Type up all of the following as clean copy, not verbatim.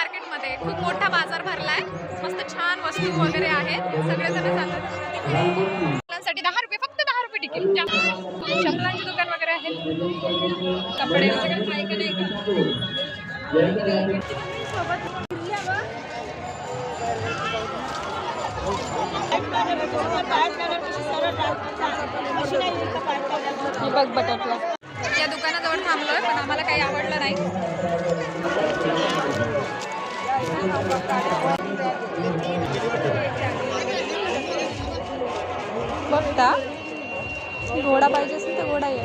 मार्केटमध्ये खूप मोठा बाजार भरलाय, मस्त छान वस्तू वगैरे आहेत. सगळेजण चालतात. मुलांसाठी 10 रुपये, फक्त 10 रुपये तिकीट. चपलांची दुकान वगैरे आहेत, कपडे वगैरे काय का नाही बघ बटरफ्लाय. या दुकानाजवळ थांबलोय पण आम्हाला काही आवडलं नाही. बघता घोडा पाहिजे असेल तर घोडा आहे.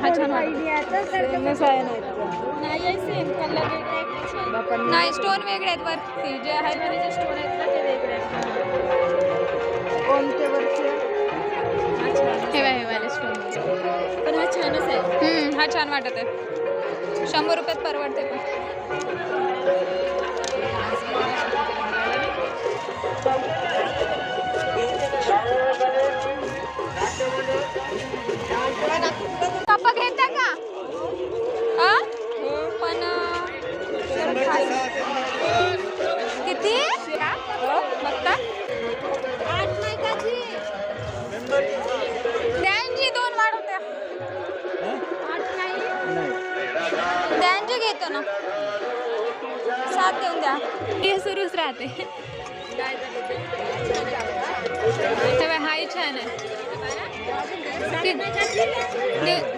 हा छान नाही, स्टोन वेगळे आहेत वरती जे आहेत ते स्टोन आहेत ना ते वेगळे आहेत. कोणते वरचे? हे वाले स्टोन पण हा छानच आहे. हा छान वाटत आहे. 100 रुपयात परवडते पण. कप घेता का? पण किती बघता? द्यांजी 2 वाढून द्या. 8 नाही द्यांजी घेतो ना, 7 देऊन द्या. हे सुरूच राहते. तेव्हा हाही छान आहे.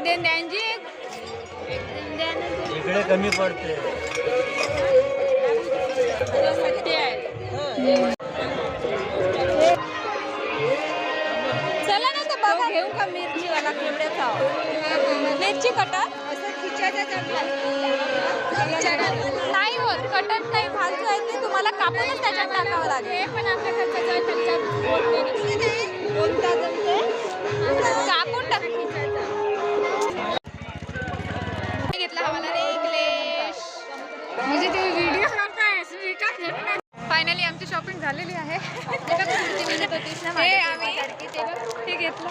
द्यांजी इकडे कमी पडते. चला ना तर बघा, घेऊ का मिरचीवाला केवढ्याचा? मिरची कटर नाही होत, कटर नाही फालतू आहे ते, तुम्हाला कापूनच त्याच्यात टाकावं लागेल. पण आपल्या कापून टाक. घेतला हवाला रे क्लेश, म्हणजे तुम्ही व्हिडिओ करताय. फायनली आमची शॉपिंग झालेली आहे. हे आम्ही हे घेतलं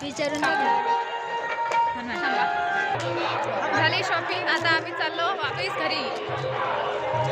विचारून झाली शॉपिंग. आता आम्ही चाललो वापस घरी.